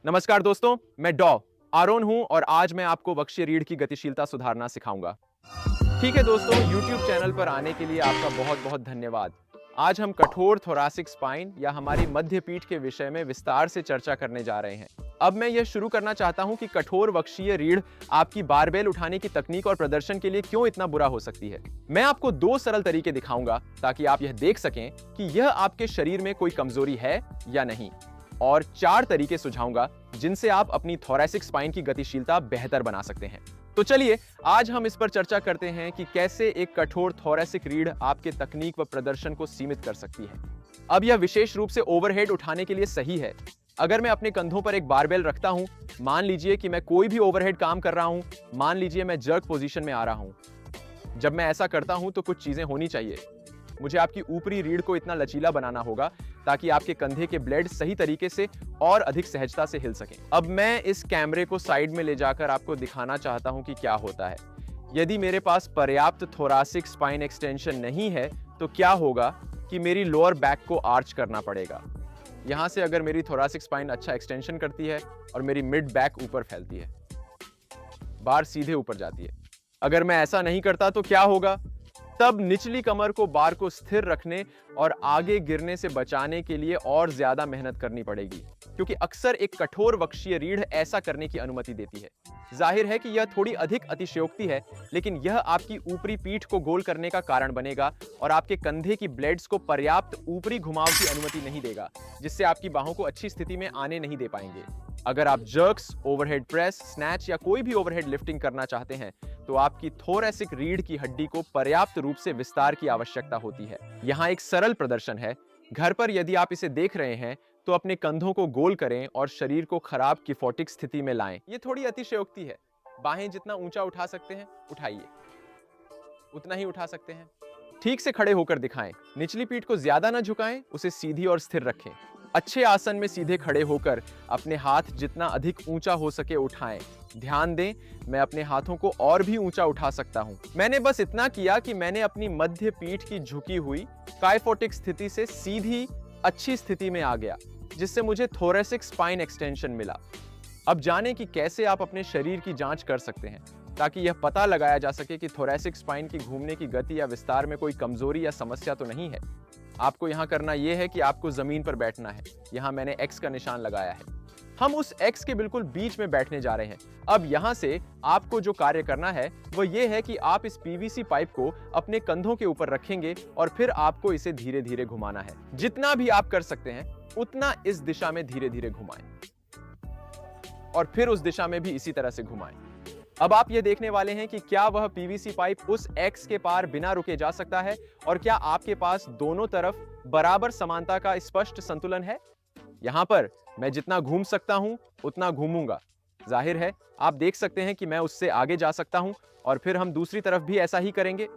नमस्कार दोस्तों, मैं आरोन हूं और आज मैं आपको वक्शीय रीढ़ की गतिशीलता सुधारना सिखाऊंगा। ठीक है दोस्तों, YouTube चैनल पर आने के लिए आपका बहुत-बहुत धन्यवाद। आज हम कठोर थोरैसिक स्पाइन या हमारी मध्य पीठ के विषय में विस्तार से चर्चा करने जा रहे हैं। अब मैं यह शुरू करना चाहता हूं कि कठोर वक्शीय रीढ़ आपकी बारबेल उठाने की तकनीक और प्रदर्शन के लिए क्यों इतना बुरा हो सकती है। मैं आपको 2 सरल तरीके दिखाऊंगा ताकि आप यह देख सकें कि यह आपके शरीर में कोई कमजोरी है या नहीं, और 4 तरीके सुझाऊंगा जिनसे आप अपनी थोरैसिक स्पाइन की गतिशीलता बेहतर बना सकते हैं। तो चलिए आज हम इस पर चर्चा करते हैं कि कैसे एक कठोर थोरैसिक रीढ़ आपके तकनीक व प्रदर्शन को सीमित कर सकती है। अब यह विशेष रूप से ओवरहेड उठाने के लिए सही है। अगर मैं अपने कंधों पर एक बारबेल रखता हूं, मान लीजिए कि मैं कोई भी ओवरहेड काम कर रहा हूं, मान लीजिए मैं जर्क पोजीशन में आ रहा हूं। जब मैं ऐसा करता हूं तो कुछ चीजें होनी चाहिए। मुझे आपकी ऊपरी रीढ़ को इतना लचीला बनाना होगा ताकि आपके कंधे के ब्लेड सही तरीके से और अधिक सहजता से हिल सकें। अब मैं इस कैमरे को साइड में ले जाकर आपको दिखाना चाहता हूं कि क्या होता है। यदि मेरे पास पर्याप्त थोरैसिक स्पाइन एक्सटेंशन नहीं है तो क्या होगा कि मेरी लोअर बैक को आर्च करना पड़ेगा। यहां से अगर मेरी थोरैसिक स्पाइन अच्छा एक्सटेंशन करती है और मेरी मिड बैक ऊपर फैलती है, बार सीधे ऊपर जाती है। अगर मैं ऐसा नहीं करता तो क्या होगा? तब निचली कमर को बार को स्थिर रखने और आगे गिरने से बचाने के लिए और ज्यादा मेहनत करनी पड़ेगी, क्योंकि अक्सर एक कठोर वक्शीय रीढ़ ऐसा करने की अनुमति देती है। जाहिर है कि यह थोड़ी अधिक अतिशयोक्ति है, लेकिन यह आपकी ऊपरी पीठ को गोल करने का कारण बनेगा और आपके कंधे की ब्लेड्स को पर्याप्त ऊपरी घुमाव की अनुमति नहीं देगा, जिससे आपकी बाहों को अच्छी स्थिति में आने नहीं दे पाएंगे। अगर आप जर्क्स, ओवरहेड प्रेस, स्नैच या कोई भी ओवरहेड लिफ्टिंग करना चाहते हैं तो आपकी थोरैसिक रीढ़ की हड्डी को पर्याप्त रूप से विस्तार की आवश्यकता होती है। यहाँ एक सरल प्रदर्शन है। घर पर यदि आप इसे देख रहे हैं तो अपने कंधों को गोल करें और शरीर को खराब किफोटिक स्थिति में लाएं। ये थोड़ी अतिशयोक्ति है। बाहें जितना ऊंचा उठा सकते हैं उठाइए, उतना ही उठा सकते हैं। ठीक से खड़े होकर दिखाएं। निचली पीठ को ज्यादा न झुकाएं, उसे सीधी और स्थिर रखें। अच्छे आसन में सीधे खड़े होकर अपने हाथ जितना अधिक ऊंचा हो सके उठाएं। ध्यान दें, मैं अपने हाथों को और भी ऊंचा उठा सकता हूं। मैंने बस इतना किया कि मैंने अपनी मध्य पीठ की झुकी हुई काइफोटिक स्थिति से सीधी अच्छी स्थिति में आ गया, जिससे मुझे थोरैसिक स्पाइन एक्सटेंशन मिला। अब जानें कि कैसे आप अपने शरीर की जांच कर सकते हैं ताकि यह पता लगाया जा सके कि थोरैसिक स्पाइन की घूमने की गति या विस्तार में कोई कमजोरी या समस्या तो नहीं है। आपको यहां करना यह है कि आपको जमीन पर बैठना है। यहां मैंने एक्स का निशान लगाया है। हम उस एक्स के बिल्कुल बीच में बैठने जा रहे हैं। अब यहां से आपको जो कार्य करना है वह यह है कि आप इस पीवीसी पाइप को अपने कंधों के ऊपर रखेंगे और फिर आपको इसे धीरे धीरे घुमाना है। जितना भी आप कर सकते हैं उतना इस दिशा में धीरे धीरे घुमाएं और फिर उस दिशा में भी इसी तरह से घुमाएं। अब आप ये देखने वाले हैं कि क्या वह पीवीसी पाइप उस एक्स के पार बिना रुके जा सकता है और क्या आपके पास दोनों तरफ बराबर समानता का स्पष्ट संतुलन है। यहां पर मैं जितना घूम सकता हूं उतना घूमूंगा। जाहिर है आप देख सकते हैं कि मैं उससे आगे जा सकता हूं और फिर हम दूसरी तरफ भी ऐसा ही करेंगे।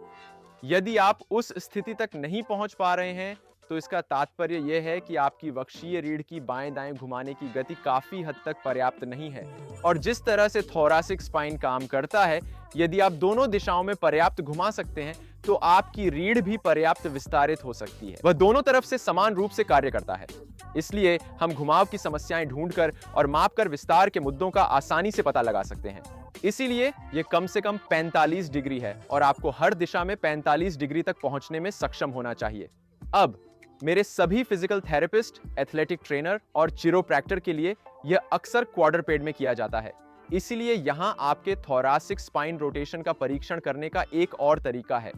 यदि आप उस स्थिति तक नहीं पहुंच पा रहे हैं तो इसका तात्पर्य यह है कि आपकी वक्शीय रीढ़ की बाएं दाएं घुमाने की गति काफी हद तक पर्याप्त नहीं है। और जिस तरह से थोरैसिक स्पाइन काम करता है, यदि आप दोनों दिशाओं में पर्याप्त घुमा सकते हैं तो आपकी रीढ़ भी पर्याप्त विस्तारित हो सकती है। वह दोनों तरफ से समान रूप से कार्य करता है। इसलिए हम घुमाव की समस्याएं ढूंढकर और मापकर विस्तार के मुद्दों का आसानी से पता लगा सकते हैं। इसीलिए यह कम से कम 45 डिग्री है और आपको हर दिशा में 45 डिग्री तक पहुंचने में सक्षम होना चाहिए। अब मेरे सभी फिजिकल थेरेपिस्ट, एथलेटिक ट्रेनर और चिरोप्रैक्टर के लिए यह अक्सर क्वाड्रपेड में किया जाता है। इसीलिए यहां आपके थोरैसिक स्पाइन रोटेशन का परीक्षण करने का एक और तरीका है।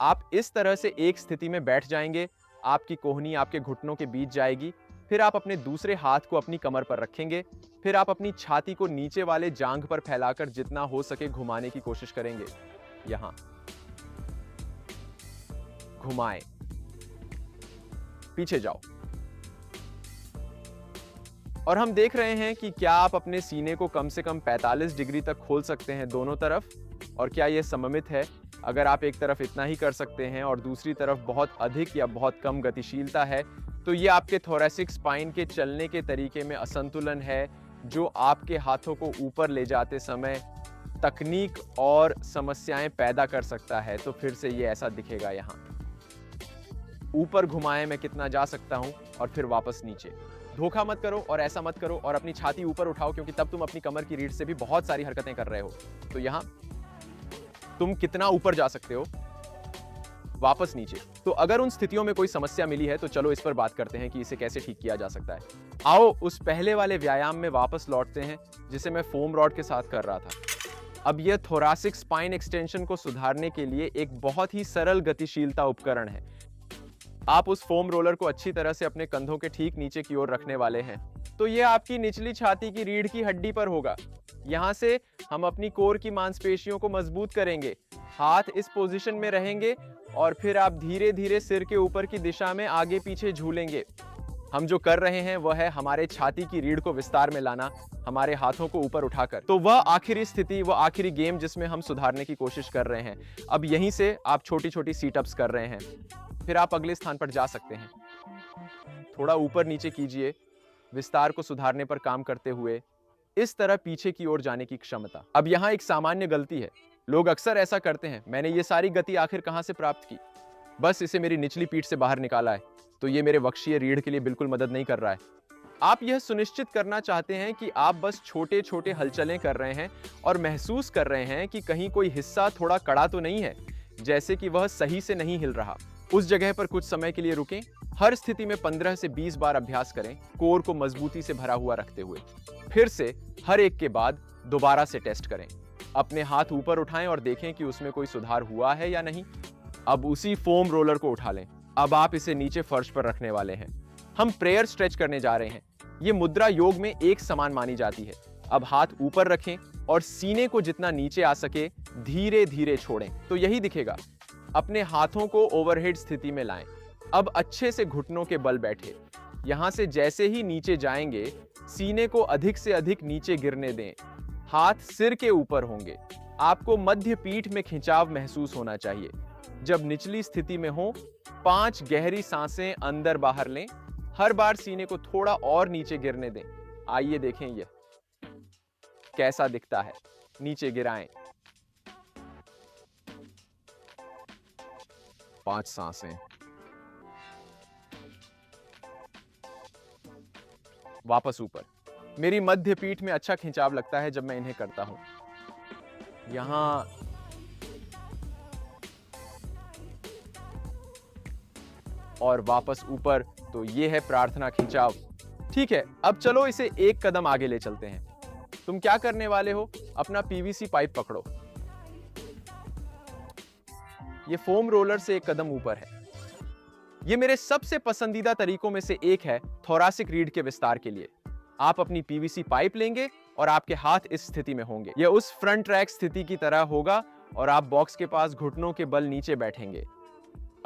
आप इस तरह से एक स्थिति में बैठ जाएंगे, आपकी कोहनी आपके घुटनों के बीच जाएगी, फिर आप अपने दूसरे हाथ को अपनी कमर पर रखेंगे, फिर आप अपनी छाती को नीचे वाले जांघ पर फैलाकर जितना हो सके घुमाने की कोशिश करेंगे। यहां घुमाएं, पीछे जाओ। और हम देख रहे हैं कि क्या आप अपने सीने को कम से कम 45 डिग्री तक खोल सकते हैं दोनों तरफ, और क्या यह सममित है। अगर आप एक तरफ इतना ही कर सकते हैं और दूसरी तरफ बहुत अधिक या बहुत कम गतिशीलता है तो यह आपके थोरैसिक स्पाइन के चलने के तरीके में असंतुलन है, जो आपके हाथों को ऊपर ले जाते समय तकनीक और समस्याएं पैदा कर सकता है। तो फिर से ये ऐसा दिखेगा। यहाँ ऊपर घुमाएं मैं कितना जा सकता हूं और फिर वापस नीचे। धोखा मत करो और ऐसा मत करो और अपनी छाती ऊपर उठाओ, क्योंकि तब तुम अपनी कमर की रीढ़ से भी बहुत सारी हरकतें कर रहे हो। तो यहां तुम कितना ऊपर जा सकते हो, वापस नीचे। तो अगर उन स्थितियों में कोई समस्या मिली है तो चलो इस पर बात करते हैं कि इसे कैसे ठीक किया जा सकता है। आओ उस पहले वाले व्यायाम में वापस लौटते हैं जिसे मैं फोम रॉड के साथ कर रहा था। अब यह थोरासिक स्पाइन एक्सटेंशन को सुधारने के लिए एक बहुत ही सरल गतिशीलता उपकरण है। आप उस फोम रोलर को अच्छी तरह से अपने कंधों के ठीक नीचे की ओर रखने वाले हैं। तो यह आपकी निचली छाती की रीढ़ की हड्डी पर होगा। यहां से हम अपनी कोर की मांसपेशियों को मजबूत करेंगे। हाथ इस पोजीशन में रहेंगे और फिर आप धीरे धीरे सिर के ऊपर की दिशा में आगे पीछे झूलेंगे। हम जो कर रहे हैं वह है हमारे छाती की रीढ़ को विस्तार में लाना, हमारे हाथों को ऊपर उठाकर। तो वह आखिरी स्थिति, वह आखिरी गेम जिसमें हम सुधारने की कोशिश कर रहे हैं। अब यहीं से आप छोटी छोटी सीटअप्स कर रहे हैं, फिर आप अगले स्थान पर जा सकते हैं। थोड़ा ऊपर नीचे कीजिए, विस्तार को सुधारने पर काम करते हुए इस तरह पीछे की ओर जाने की क्षमता। अब यहाँ एक सामान्य गलती है, लोग अक्सर ऐसा करते हैं, मैंने ये सारी गति आखिर कहां से प्राप्त की, बस इसे मेरी निचली पीठ से बाहर निकाला है, तो ये मेरे वक्षीय रीढ़ के लिए बिल्कुल मदद नहीं कर रहा है। आप यह सुनिश्चित करना चाहते हैं कि आप बस छोटे छोटे हलचलें कर रहे हैं और महसूस कर रहे हैं कि कहीं कोई हिस्सा थोड़ा कड़ा तो नहीं है, जैसे कि वह सही से नहीं हिल रहा। उस जगह पर कुछ समय के लिए रुकें। हर स्थिति में 15 से 20 बार अभ्यास करें, कोर को मजबूती से भरा हुआ रखते हुए। फिर से हर एक के बाद दोबारा से टेस्ट करें। अपने हाथ ऊपर उठाएं और देखें कि उसमें कोई सुधार हुआ है या नहीं। अब उसी फोम रोलर को उठा लें। अब आप इसे नीचे फर्श पर रखने वाले हैं। हम प्रेयर स्ट्रेच करने जा रहे हैं। ये मुद्रा योग में एक समान मानी जाती है। अब हाथ ऊपर रखें और सीने को जितना नीचे आ सके धीरे धीरे छोड़ें, तो यही दिखेगा। अपने हाथों को ओवरहेड स्थिति में लाएं। अब अच्छे से घुटनों के बल बैठे। यहां से जैसे ही नीचे जाएंगे, सीने को अधिक से अधिक नीचे गिरने दें। हाथ सिर के ऊपर होंगे। आपको मध्य पीठ में खिंचाव महसूस होना चाहिए। जब निचली स्थिति में हो, 5 गहरी सांसें अंदर बाहर लें। हर बार सीने को थोड़ा और नीचे गिरने दें। आइए देखें यह कैसा दिखता है। नीचे गिराएं। 5 सांसें। वापस ऊपर। मेरी मध्य पीठ में अच्छा खिंचाव लगता है जब मैं इन्हें करता हूं। यहां और वापस ऊपर। तो ये है प्रार्थना खिंचाव। ठीक है, अब चलो इसे एक कदम आगे ले चलते हैं। तुम क्या करने वाले हो? अपना पीवीसी पाइप पकड़ो। ये फोम रोलर से एक कदम ऊपर है। ये मेरे सबसे पसंदीदा तरीकों में से एक है थोरासिक रीढ़ के विस्तार के लिए। आप अपनी पीवीसी पाइप लेंगे और आपके हाथ इस स्थिति में होंगे। यह उस फ्रंट ट्रैक स्थिति की तरह होगा और आप बॉक्स के पास घुटनों के बल नीचे बैठेंगे।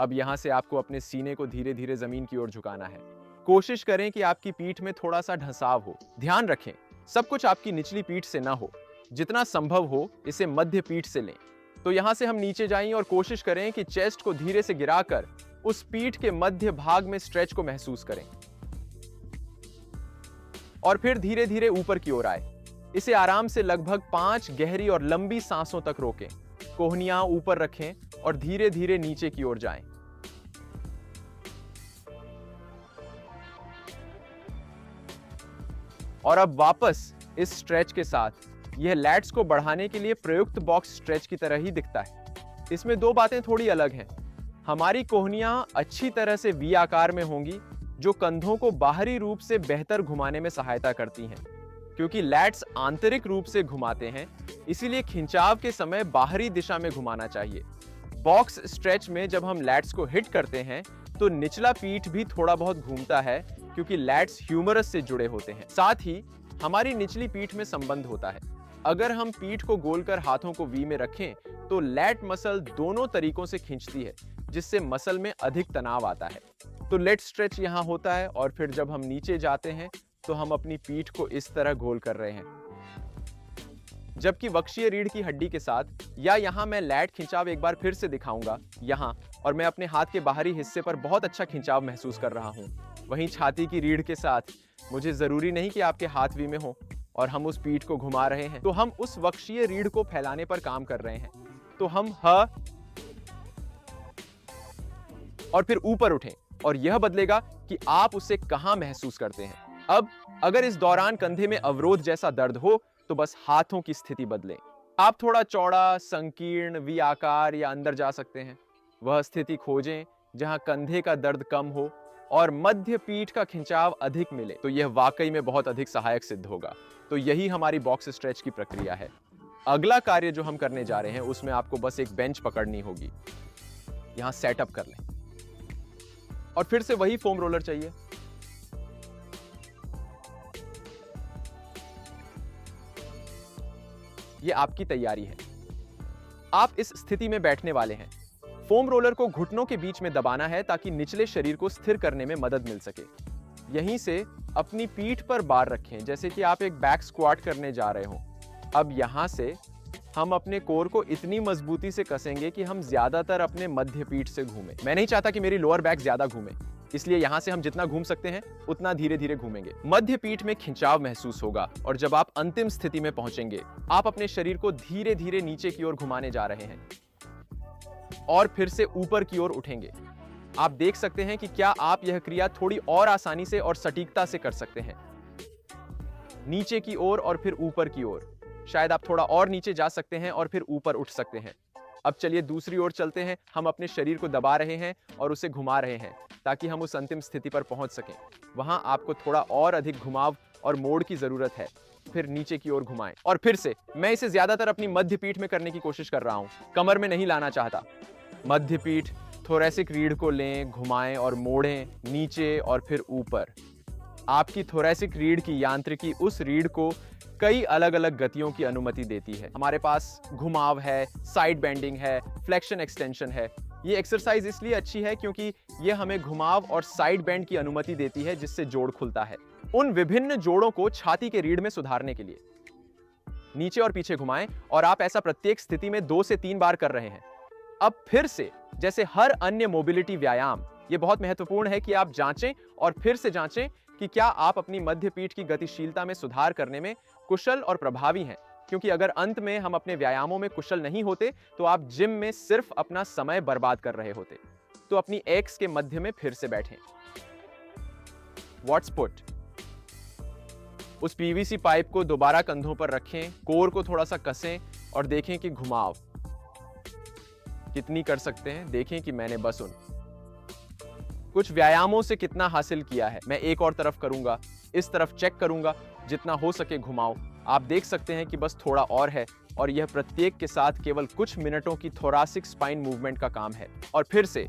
अब यहां से आपको अपने सीने को धीरे धीरे जमीन की ओर झुकाना है। कोशिश करें कि आपकी पीठ में थोड़ा सा ढसाव हो। ध्यान रखें, सब कुछ आपकी निचली पीठ से ना हो। जितना संभव हो इसे मध्य पीठ से लें। तो यहां से हम नीचे जाएं और कोशिश करें कि चेस्ट को धीरे से गिराकर उस पीठ के मध्य भाग में स्ट्रेच को महसूस करें और फिर धीरे धीरे ऊपर की ओर आए। इसे आराम से लगभग 5 गहरी और लंबी सांसों तक रोकें। कोहनियां ऊपर रखें और धीरे धीरे नीचे की ओर जाएं। और अब वापस इस स्ट्रेच के साथ। यह लैट्स को बढ़ाने के लिए प्रयुक्त बॉक्स स्ट्रेच की तरह ही दिखता है। इसमें 2 बातें थोड़ी अलग हैं। हमारी कोहनियां अच्छी तरह से वी आकार में होंगी, जो कंधों को बाहरी रूप से बेहतर घुमाने में सहायता करती हैं। क्योंकि लैट्स आंतरिक रूप से घुमाते हैं, इसीलिए खिंचाव के समय बाहरी दिशा में घुमाना चाहिए। बॉक्स स्ट्रेच में जब हम लैट्स को हिट करते हैं तो निचला पीठ भी थोड़ा बहुत घूमता है, क्योंकि लैट्स ह्यूमरस से जुड़े होते हैं। साथ ही हमारी निचली पीठ में संबंध होता है। अगर हम पीठ को गोलकर हाथों को वी में रखें तो लैट मसल दोनों तरीकों से खींचती है, जिससे मसल में अधिक तनाव आता है। तो लेट स्ट्रेच यहां होता है और फिर जब हम नीचे जाते हैं तो हम अपनी पीठ को इस तरह गोल कर रहे हैं। जबकि वक्षीय रीढ़ की हड्डी के साथ, या यहां मैं लैट खिंचाव एक बार फिर से दिखाऊंगा यहां, और मैं अपने हाथ के बाहरी हिस्से पर बहुत अच्छा खिंचाव महसूस कर रहा हूं। वहीं छाती की रीढ़ के साथ मुझे जरूरी नहीं कि आपके हाथ वी में हो और हम उस पीठ को घुमा रहे हैं, तो हम उस वक्षीय रीढ़ को फैलाने पर काम कर रहे हैं। तो हम ह और फिर ऊपर उठें और यह बदलेगा कि आप उसे कहां महसूस करते हैं। अब अगर इस दौरान कंधे में अवरोध जैसा दर्द हो तो बस हाथों की स्थिति बदलें। आप थोड़ा चौड़ा, संकीर्ण, वी आकार या अंदर जा सकते हैं। वह स्थिति खोजें जहां कंधे का दर्द कम हो और मध्य पीठ का खिंचाव अधिक मिले, तो यह वाकई में बहुत अधिक सहायक सिद्ध होगा। तो यही हमारी बॉक्स स्ट्रेच की प्रक्रिया है। अगला कार्य जो हम करने जा रहे हैं उसमें आपको बस एक बेंच पकड़नी होगी। यहां सेटअप कर लें और फिर से वही फोम रोलर चाहिए। यह आपकी तैयारी है। आप इस स्थिति में बैठने वाले हैं। फोम रोलर को घुटनों के बीच में दबाना है ताकि निचले शरीर को स्थिर करने में मदद मिल सके। यहीं से अपनी पीठ पर बार रखें जैसे कि आप एक बैक स्क्वाट करने जा रहे हो। अब यहां से हम अपने कोर को इतनी मजबूती से कसेंगे कि हम ज्यादातर अपने मध्य पीठ से घूमें। मैं नहीं चाहता कि मेरी लोअर बैक ज्यादा घूमे, इसलिए यहां से हम जितना घूम सकते हैं उतना धीरे धीरे घूमेंगे। मध्य पीठ में खिंचाव महसूस होगा और जब आप अंतिम स्थिति में पहुंचेंगे आप अपने शरीर को धीरे धीरे नीचे की ओर घुमाने जा रहे हैं और फिर से ऊपर की ओर उठेंगे। आप देख सकते हैं कि क्या आप यह क्रिया थोड़ी और आसानी से और सटीकता से कर सकते हैं। नीचे की ओर और फिर ऊपर की ओर। शायद आप थोड़ा और नीचे जा सकते हैं और फिर ऊपर उठ सकते हैं। अब चलिए दूसरी ओर चलते हैं। हम अपने शरीर को दबा रहे हैं और उसे घुमा रहे हैं ताकि हम उस अंतिम स्थिति पर पहुंच सकें। वहां आपको थोड़ा और अधिक घुमाव और मोड़ की जरूरत है। फिर नीचे की ओर घुमाएं और फिर से मैं इसे ज्यादातर अपनी मध्य पीठ में करने की कोशिश कर रहा हूं, कमर में नहीं लाना चाहता। मध्य पीठ, थोरैसिक रीढ़ को लें, घुमाएं और मोड़ें नीचे और फिर ऊपर। आपकी थोरैसिक रीढ़ की यांत्रिकी उस रीढ़ को कई अलग अलग गतियों की अनुमति देती है। हमारे पास घुमाव है, साइड बेंडिंग है, फ्लेक्शन एक्सटेंशन है। ये एक्सरसाइज इसलिए अच्छी है क्योंकि ये हमें घुमाव और साइड बेंड की अनुमति देती है जिससे जोड़ खुलता है। उन विभिन्न जोड़ों को छाती के रीढ़ में सुधारने के लिए नीचे और पीछे घुमाएं और आप ऐसा प्रत्येक स्थिति में 2 से 3 बार कर रहे हैं। अब फिर से जैसे हर अन्य मोबिलिटी व्यायाम, यह बहुत महत्वपूर्ण है कि आप जांचें और फिर से जांचें कि क्या आप अपनी मध्य पीठ की गतिशीलता में सुधार करने में कुशल और प्रभावी हैं। क्योंकि अगर अंत में हम अपने व्यायामों में कुशल नहीं होते तो आप जिम में सिर्फ अपना समय बर्बाद कर रहे होते। तो अपनी एक्स के मध्य में फिर से बैठें। What's put. उस पीवीसी पाइप को दोबारा कंधों पर रखें, कोर को थोड़ा सा कसें और देखें कि घुमाव कितनी कर सकते हैं। देखें कि मैंने बस उन कुछ व्यायामों से कितना हासिल किया है। मैं एक और तरफ करूंगा, इस तरफ चेक करूंगा, जितना हो सके घुमाओ। आप देख सकते हैं कि बस थोड़ा और है और यह प्रत्येक के साथ केवल कुछ मिनटों की थोरासिक स्पाइन मूवमेंट का काम है। और फिर से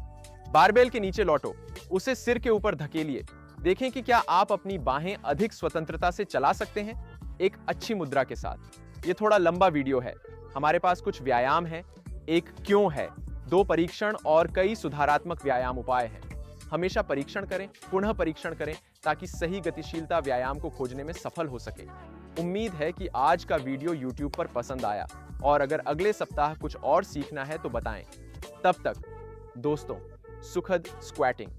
बारबेल के नीचे लौटो, उसे सिर के ऊपर धकेलिए। देखें कि क्या आप अपनी बाहें अधिक स्वतंत्रता से चला सकते हैं एक अच्छी मुद्रा के साथ। यह थोड़ा लंबा वीडियो है। हमारे पास कुछ व्यायाम है, एक क्यों है, 2 परीक्षण और कई सुधारात्मक व्यायाम उपाय हैं। हमेशा परीक्षण करें, पुनः परीक्षण करें ताकि सही गतिशीलता व्यायाम को खोजने में सफल हो सके। उम्मीद है कि आज का वीडियो YouTube पर पसंद आया और अगर अगले सप्ताह कुछ और सीखना है तो बताएं। तब तक दोस्तों, सुखद स्क्वैटिंग।